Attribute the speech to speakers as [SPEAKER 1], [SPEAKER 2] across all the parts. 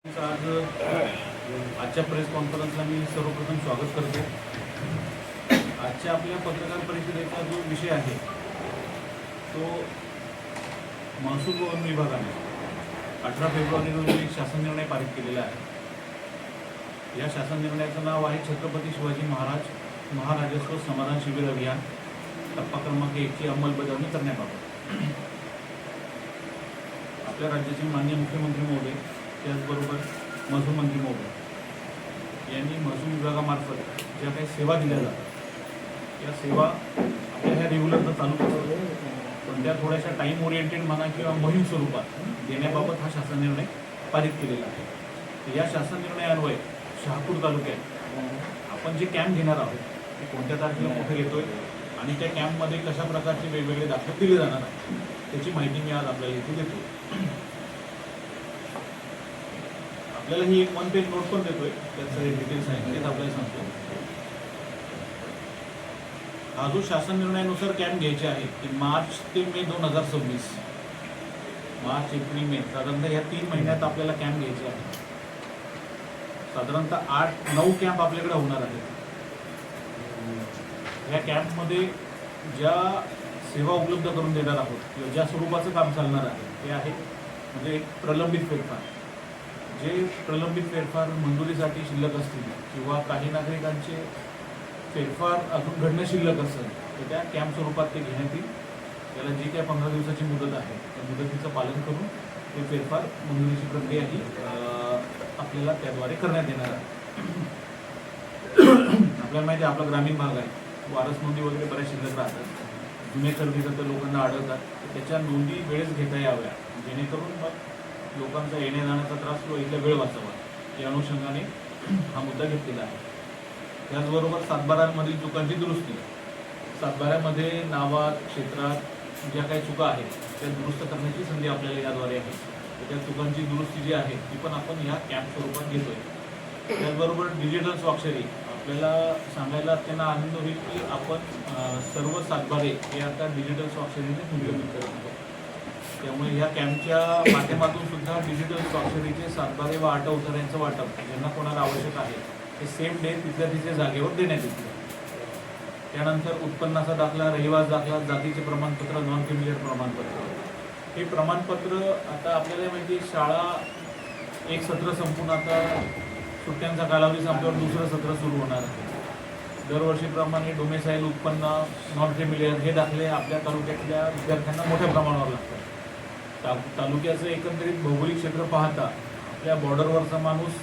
[SPEAKER 1] आज आजच्या प्रेस कॉन्फरन्सला मी सर्वप्रथम स्वागत करतो। आजच्या आपल्या पत्रकार परिषदेचा जो विषय आहे तो महसूल वन विभागाने 18 फेब्रुवारी रोजी एक शासन निर्णय पारित केलेला आहे। या शासन निर्णयाचं नाव आहे छत्रपती शिवाजी महाराज महाराजस्व समाधान शिबिर अभियान टप्पा क्रमांक 1 ची अंमलबजावणी करण्याबाबत। आपल्या राज्याचे माननीय मुख्यमंत्री महोदय त्याचबरोबर महसूल मंत्री महोदय यांनी महसूल विभागामार्फत ज्या काही सेवा दिल्या जातात या सेवा आपल्या ह्या रेग्युलर तर चालू असतात, पण त्या थोड्याशा टाईम ओरिएंटेड म्हणा किंवा मोहीम स्वरूपात देण्याबाबत हा शासन निर्णय पारित केलेला आहे। तर या शासन निर्णयान्वये शहापूर तालुक्यात आपण जे कॅम्प घेणार आहोत ते कोणत्या तारखेला कुठे घेतोय आणि त्या कॅम्पमध्ये कशा प्रकारचे वेगवेगळे दाखले दिले जाणार आहेत त्याची माहिती मी आज आपल्याला इथे देतो। आपल्याला ही एक 1 पेज नोट पण देतोय, त्याचे डिटेल्स आहेत तेच आपल्याला सांगतो। हा जो शासन निर्णयानुसार कॅम्प घ्यायचे आहे ते मार्च ते मे 2026, मार्च एप्रिल मे साधारणतः या 3 महिन्यात आपल्याला कॅम्प घ्यायचे आहे। साधारणतः 8-9 कॅम्प आपल्याकडे होणार आहेत। या कॅम्पमध्ये ज्या सेवा उपलब्ध करून देणार आहोत किंवा ज्या स्वरूपाचं काम चालणार आहे ते आहे म्हणजे एक प्रलंबित फेरफार। जे प्रलंबित फेरफार मंजुरीसाठी शिल्लक असतील किंवा काही नागरिकांचे फेरफार अजून घडणं शिल्लक असेल तर त्या कॅम्प स्वरूपात ते घेण्यात येईल। त्याला जी काही 15 दिवसाची मुदत आहे त्या मुदतीचं पालन करून ते फेरफार मंजुरीची प्रक्रिया ही आपल्याला त्याद्वारे करण्यात येणार आहे। आपल्याला माहिती आहे आपला ग्रामीण भाग आहे, वारस नोंदी वगैरे बऱ्याच शिल्लक राहतात, जुने खरेदीकर्ते लोकांना आढळतात, त्याच्या नोंदी वेळेस घेता याव्या जेणेकरून मग लोकांचा येण्या जाण्याचा त्रास किंवा इथला वेळ वाचावा या अनुषंगाने हा मुद्दा घेतलेला आहे। त्याचबरोबर सातबाऱ्यांमधील चुकांची दुरुस्ती, सातबाऱ्यामध्ये नावात क्षेत्रात ज्या काही चुका आहेत त्या दुरुस्त करण्याची संधी आपल्याला याद्वारे आहे। तर त्या चुकांची दुरुस्ती जी आहे ती पण आपण ह्या कॅम्प स्वरूपात घेतोय। त्याचबरोबर डिजिटल स्वाक्षरी, आपल्याला सांगायला त्यांना आनंद होईल की आपण सर्व सातबारे हे आता डिजिटल स्वाक्षरीने संकलित करत आहोत। त्यामुळे ह्या कॅम्पच्या माध्यमातून सुद्धा डिजिटल स्वाक्षरीचे सातबारे व 8 उतार्यांचं वाटप ज्यांना कोणाला आवश्यक आहे ते सेम डे तिथल्या जागेवर देण्यात येतील। त्यानंतर उत्पन्नाचा दाखला, रहिवास दाखला, जातीचे प्रमाणपत्र, नॉन क्रिमिनल प्रमाणपत्र, हे प्रमाणपत्र आता आपल्याला माहिती शाळा एक सत्र संपून आता सुट्ट्यांचा कालावधी संपल्यावर दुसरं सत्र सुरू होणार आहे। दरवर्षीप्रमाणे डोमेसाईल, उत्पन्न, नॉन क्रिमिनल हे दाखले आपल्या तालुक्यातल्या विद्यार्थ्यांना मोठ्या प्रमाणावर लागतात। तालुक्याचं एकंदरीत भौगोलिक क्षेत्र पाहता आपल्या बॉर्डरवरचा माणूस,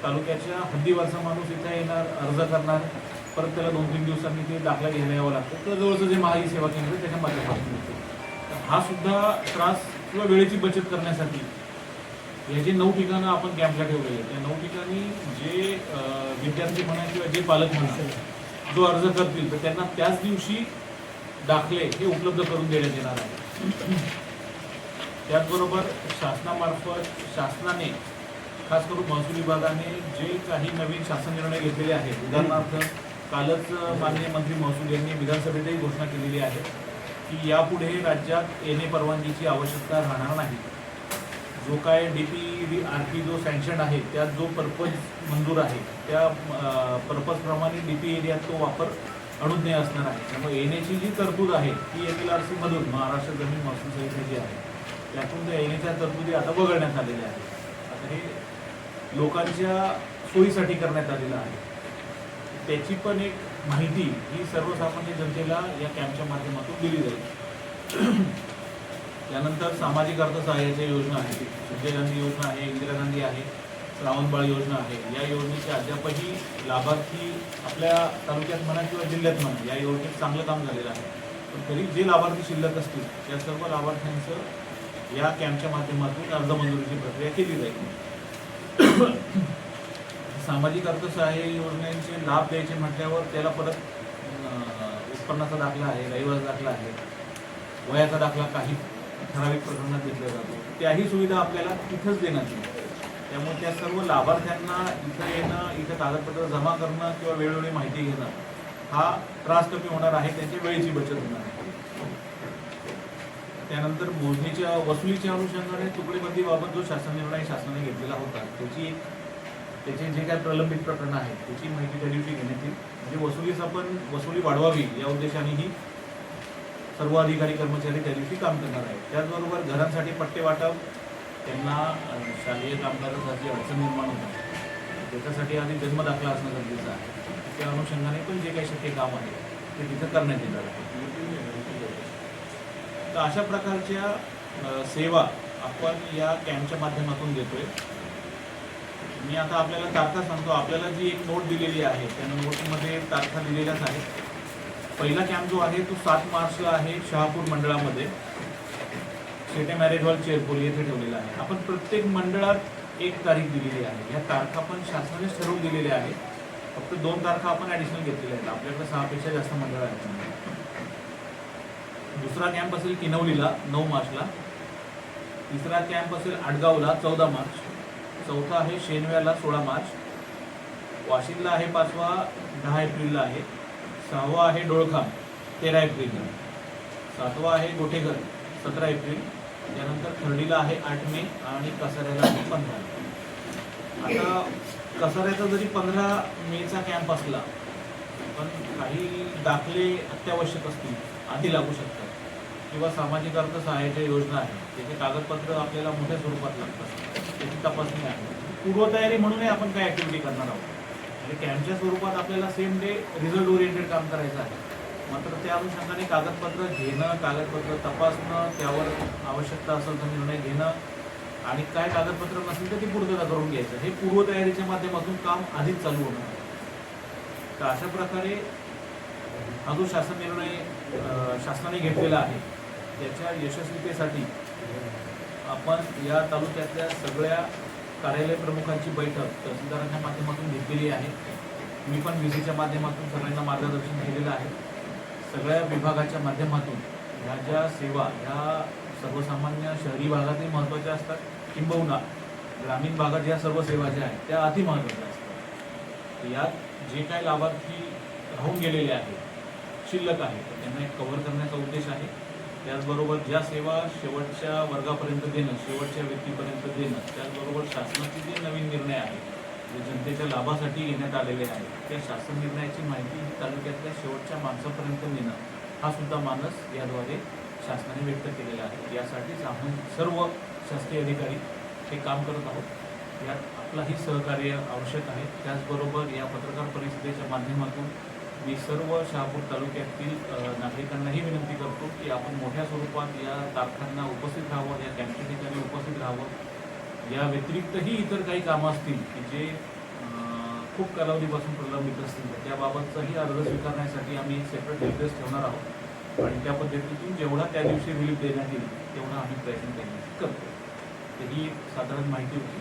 [SPEAKER 1] तालुक्याच्या हद्दीवरचा माणूस इथे येणार, अर्ज करणार, परत त्याला 2-3 दिवसांनी ते दाखला घ्यायला यावं लागतं। तर जवळचं जे महाई सेवा केंद्र त्याच्या माध्यमातून होतं। हा सुद्धा त्रास किंवा वेळेची बचत करण्यासाठी हे जे 9 ठिकाणं आपण कॅम्पला ठेवलेले त्या 9 ठिकाणी जे विद्यार्थी म्हणा किंवा जे पालक म्हणा जो अर्ज करतील तर त्यांना त्याच दिवशी दाखले हे उपलब्ध करून देण्यात येणार आहे। त्याचबरोबर शासनामार्फत शासनाने खास करून महसूल विभागाने जे काही नवीन शासन निर्णय घेतलेले आहेत, उदाहरणार्थ कालच माननीय मंत्री महसूल यांनी विधानसभेतही घोषणा केलेली आहे की यापुढे राज्यात येणे परवानगीची आवश्यकता राहणार नाही। जो काय DP RP जो सँक्शन आहे त्यात जो पर्पज मंजूर आहे त्या पर्पजप्रमाणे DP एरियात तो वापर अनुज्ञेय असणार आहे। त्यामुळे येण्याची जी तरतूद आहे ती MLRC मधून महाराष्ट्र जमीन महसूल संहिता जी आहे त्यातून त्या येण्याच्या तरतुदी आता वगळण्यात आलेल्या आहेत। आता हे लोकांच्या सोयीसाठी करण्यात आलेलं आहे। त्याची पण एक माहिती ही सर्वसामान्य जनतेला या कॅम्पच्या माध्यमातून दिली जाईल। त्यानंतर सामाजिक अर्थसहाय्याच्या योजना आहेत, संजय गांधी योजना आहे, इंदिरा गांधी आहे, श्रावणबाळ योजना आहे। या योजनेचे अद्यापही लाभार्थी आपल्या तालुक्यात म्हणा किंवा जिल्ह्यात म्हणा या योजनेत चांगलं काम झालेलं आहे, पण तरी जे लाभार्थी शिल्लक असतील त्या सर्व लाभार्थ्यांचं या कॅम्पच्या माध्यमातून अर्ज मंजुरीची प्रक्रिया केली जाईल। सामाजिक अर्थसहाय्य योजनेचे लाभ द्यायचे म्हटल्यावर त्याला परत उत्पन्नाचा दाखला आहे, रहिवास दाखला आहे, वयाचा दाखला काही ठराविक प्रकरणात घेतला जातो, त्याही सुविधा आपल्याला तिथंच देण्यात येईल। त्यामुळे त्या सर्व लाभार्थ्यांना इथं येणं, इथं कागदपत्र जमा करणं किंवा वेळोवेळी माहिती घेणं हा त्रास कमी होणार आहे, त्यांची वेळेची बचत होणार आहे। त्यानंतर मोजणीच्या वसुलीच्या अनुषंगाने तुकडेबंदीबाबत जो शासन निर्णय शासनाने घेतलेला होता त्याचे जे काही प्रलंबित प्रकरणं आहेत त्याची माहिती त्या दिवशी घेण्यात येईल. म्हणजे वसुली वाढवावी या उद्देशानेही सर्व अधिकारी कर्मचारी त्या दिवशी काम करणार आहेत. त्याचबरोबर घरांसाठी पट्टे वाटप, त्यांना शालेय कामगारांसाठी अडचण निर्माण होतात त्याच्यासाठी आधी जन्मदाखला असणं गरजेचं आहे. त्या अनुषंगाने पण जे काही शक्य काम आहे ते तिथं करण्यात येणार आहे. तर अशा प्रकारच्या सेवा आपण या कॅम्पच्या माध्यमातून देतोय. मी आता आपल्याला तारखा सांगतो. आपल्याला जी एक नोट दिलेली आहे त्या नोटमध्ये तारखा दिलेल्याच आहेत. पहिला कॅम्प जो आहे तो 7 मार्चला आहे शहापूर मंडळामध्ये शेटे मॅरेज हॉल चेरपोली येथे ठेवलेला आहे. आपण प्रत्येक मंडळात एक तारीख दिलेली आहे. या तारखा पण शासनाने ठरवून दिलेल्या आहेत. फक्त 2 तारखा आपण ॲडिशनल घेतलेल्या आहेत. आपल्याकडे 6 पेक्षा जास्त मंडळ आहेत. दुसरा कॅम्प असेल किनवलीला 9 मार्चला. तिसरा कॅम्प असेल आडगावला 14 मार्च. चौथा आहे शेनव्याला 16 मार्च. वाशिमला आहे 5वा 10 एप्रिलला आहे. 6वा आहे डोळखाम 13 एप्रिलला. 7वा आहे गोठेघर 17 एप्रिल. त्यानंतर खर्डीला आहे 8 मे आणि कसाऱ्याला आहे 15. आता कसाऱ्याचा जरी 15 मेचा कॅम्प असला पण काही दाखले अत्यावश्यक असतील आधी लागू शकतात किंवा सामाजिक अर्थ सहाय्याच्या योजना आहे त्याचे कागदपत्र आपल्याला मोठ्या स्वरूपात लागतात. त्याची तपासणी आहे. पूर्वतयारी म्हणूनही आपण काय ॲक्टिव्हिटी करणार आहोत. म्हणजे कॅम्पच्या स्वरूपात आपल्याला सेम डे रिझल्ट ओरिएंटेड काम करायचं आहे. मात्र त्या अनुषंगाने कागदपत्र घेणं, कागदपत्र तपासणं, त्यावर आवश्यकता असेल तर निर्णय घेणं आणि काय कागदपत्र नसेल तर ती पूर्तता करून घ्यायचं. हे पूर्वतयारीच्या माध्यमातून काम आधीच चालू होणार आहे. तर अशा प्रकारे हा जो शासन निर्णय शासनाने घेतलेला आहे त्याच्या यशस्वीतेसाठी आपण या तालुक्यातल्या सगळ्या कार्यालय प्रमुखांची बैठक तहसीलदारांच्या माध्यमातून घेतलेली आहे. मी पण VCच्या माध्यमातून सगळ्यांना मार्गदर्शन केलेलं आहे. सगळ्या विभागाच्या माध्यमातून ह्या ज्या सेवा ह्या सर्वसामान्य शहरी भागातही महत्त्वाच्या असतात किंबहुना ग्रामीण भागात या सर्व सेवा ज्या आहेत त्या अति महत्त्वाच्या असतात. यात जे काही लाभार्थी राहून गेलेले आहेत शिल्लक आहे त्यांना एक कव्हर करण्याचा उद्देश आहे. त्याचबरोबर ज्या सेवा शेवटच्या वर्गापर्यंत देणं, शेवटच्या व्यक्तीपर्यंत देणं, त्याचबरोबर शासनाचे जे नवीन निर्णय आहेत जे जनतेच्या लाभासाठी घेण्यात आलेले आहेत त्या शासन निर्णयाची माहिती तालुक्यातल्या शेवटच्या माणसापर्यंत नेणं हा सुद्धा मानस याद्वारे शासनाने व्यक्त केलेला आहे. यासाठीच आपण सर्व शासकीय अधिकारी हे काम करत आहोत. यात आपलाही सहकार्य आवश्यक आहे. त्याचबरोबर या पत्रकार परिषदेच्या माध्यमातून मी सर्व शहापूर तालुक्यातील नागरिकांनाही विनंती करतो की आपण मोठ्या स्वरूपात या तारखांना उपस्थित राहावं, या कॅम्पच्या ठिकाणी उपस्थित राहावं. या व्यतिरिक्तही इतर काही कामं असतील की जे खूप कालावधीपासून प्रलंबित असतील तर त्याबाबतचाही अर्ज स्वीकारण्यासाठी आम्ही सेपरेट निर्देश ठेवणार आहोत आणि त्या पद्धतीतून जेवढा त्या दिवशी रिलीफ देण्यात येईल तेवढा आम्ही प्रयत्न करण्याची करतो. तर ही साधारण माहिती होती.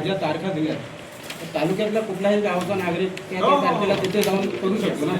[SPEAKER 2] ज्या तारखा दिल्या तालुक्यातल्या कुठल्याही गावचा नागरिक त्या तारखेला तिथे जाऊन करू शकतो ना.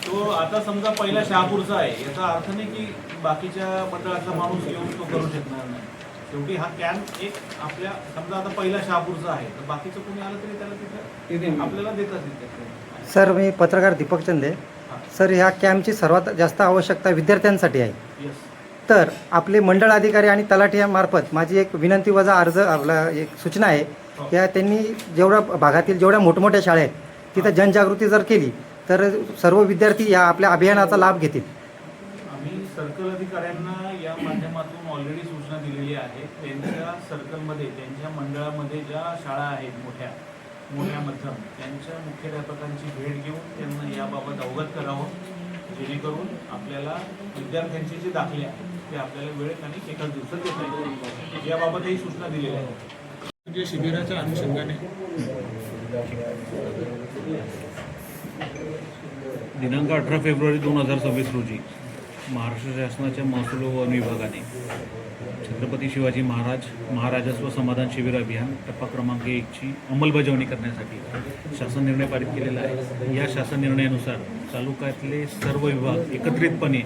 [SPEAKER 1] तो आता समजा पहिला शहापूरचा आहे याचा अर्थ नाही की बाकीच्या मंडळाचा माणूस येऊन तो करू शकणार नाही. शेवटी हा कॅम्प एक आपल्या समजा आता पहिला शहापूरचा आहे तर बाकीचं कोणी आलं तरी त्याला तिथे आपल्याला देतात येते.
[SPEAKER 3] सर मी पत्रकार दीपक चंदे. सर ह्या कॅम्पची सर्वात जास्त आवश्यकता विद्यार्थ्यांसाठी आहे.
[SPEAKER 1] येस.
[SPEAKER 3] तर आपले मंडळ अधिकारी आणि तलाठ्यामार्फत माझी एक विनंती वजा अर्ज आपला एक सूचना आहे की त्यांनी जेवढ्या भागातील जेवढ्या मोठमोठ्या शाळा आहेत तिथं जनजागृती जर केली तर सर्व विद्यार्थी या आपल्या अभियानाचा लाभ घेतील.
[SPEAKER 1] आम्ही सर्कल अधिकाऱ्यांना या माध्यमातून ऑलरेडी सूचना दिलेली आहे. त्यांच्या सर्कलमध्ये त्यांच्या मंडळामध्ये ज्या शाळा आहेत मोठ्या मध्यम त्यांच्या मुख्याध्यापकांची भेट घेऊन त्यांना याबाबत अवगत करावं जेणेकरून आपल्याला विद्यार्थ्यांचे जे दाखले आहेत ते आपल्याला वेळेत आणि एकाच दिवसात देता येईल. याबाबतही सूचना दिलेल्या आहेत. म्हणजे शिबिराच्या अनुषंगाने दिनांक 18 फेब्रुवारी 2026 रोजी महाराष्ट्र शासनाच्या महसूल व वन विभागाने छत्रपती शिवाजी महाराजस्व समाधान शिबिर अभियान टप्पा क्रमांक 1ची अंमलबजावणी करण्यासाठी शासन निर्णय पारित केलेला आहे. या शासन निर्णयानुसार तालुक्यातले सर्व विभाग एकत्रितपणे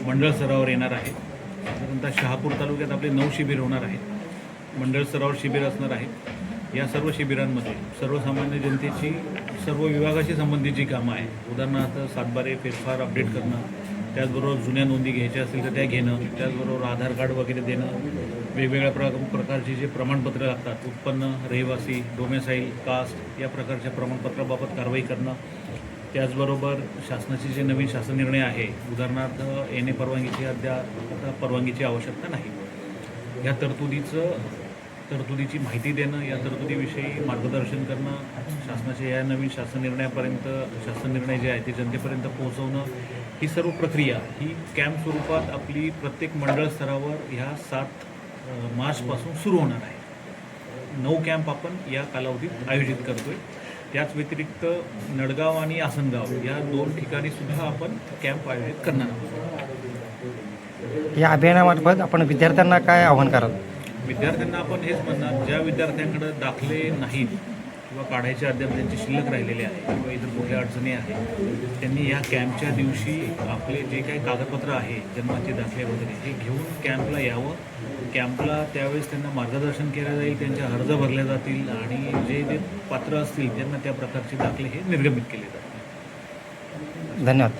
[SPEAKER 1] मंडळ स्तरावर येणार आहे. साधारणतः शहापूर तालुक्यात आपले 9 शिबिर होणार आहेत. मंडळ स्तरावर शिबिर असणार आहे. या सर्व शिबिरांमध्ये सर्वसामान्य जनतेची सर्व विभागाशी संबंधित कामं आहे. उदाहरणार्थ सातबारे फेरफार अपडेट करणं, त्याचबरोबर जुन्या नोंदी घ्यायच्या असतील तर त्या घेणं, त्याचबरोबर आधार कार्ड वगैरे देणं, वेगवेगळ्या प्रकारची जे प्रमाणपत्र लागतात, उत्पन्न, रहिवासी, डोमेसाईल, कास्ट या प्रकारच्या प्रमाणपत्राबाबत कारवाई करणं, त्याचबरोबर शासनाचे जे नवीन शासन निर्णय आहे, उदाहरणार्थ येणे परवानगीची आता परवानगीची आवश्यकता नाही, या तरतुदीची माहिती देणं, या तरतुदीविषयी मार्गदर्शन करणं, शासनाच्या या नवीन शासन निर्णय जे आहे ते जनतेपर्यंत पोहोचवणं, ही सर्व प्रक्रिया ही कॅम्प स्वरूपात आपली प्रत्येक मंडळ स्तरावर ह्या 7 मार्चपासून सुरू होणार आहे. 9 कॅम्प आपण या कालावधीत आयोजित करतोय. त्याच व्यतिरिक्त नडगाव आणि आसनगाव या 2 ठिकाणी सुद्धा आपण कॅम्प आयोजित करणार आहोत.
[SPEAKER 3] या अभियानामार्फत आपण विद्यार्थ्यांना काय आव्हान कराल?
[SPEAKER 1] विद्यार्थ्यांना आपण हेच म्हणणार, ज्या विद्यार्थ्यांकडे दाखले नाहीत किंवा काढायचे अद्याप त्यांचे शिल्लक राहिलेले आहे किंवा इतर कुठल्या अडचणी आहेत, त्यांनी या कॅम्पच्या दिवशी आपले जे काही कागदपत्र आहे, जन्माचे दाखले वगैरे, हे घेऊन कॅम्पला यावं. कॅम्पला त्यावेळेस त्यांना मार्गदर्शन केलं जाईल, त्यांच्या अर्ज भरले जातील आणि जे पात्र असतील त्यांना त्या प्रकारचे दाखले हे निर्गमित केले जातील.
[SPEAKER 3] धन्यवाद.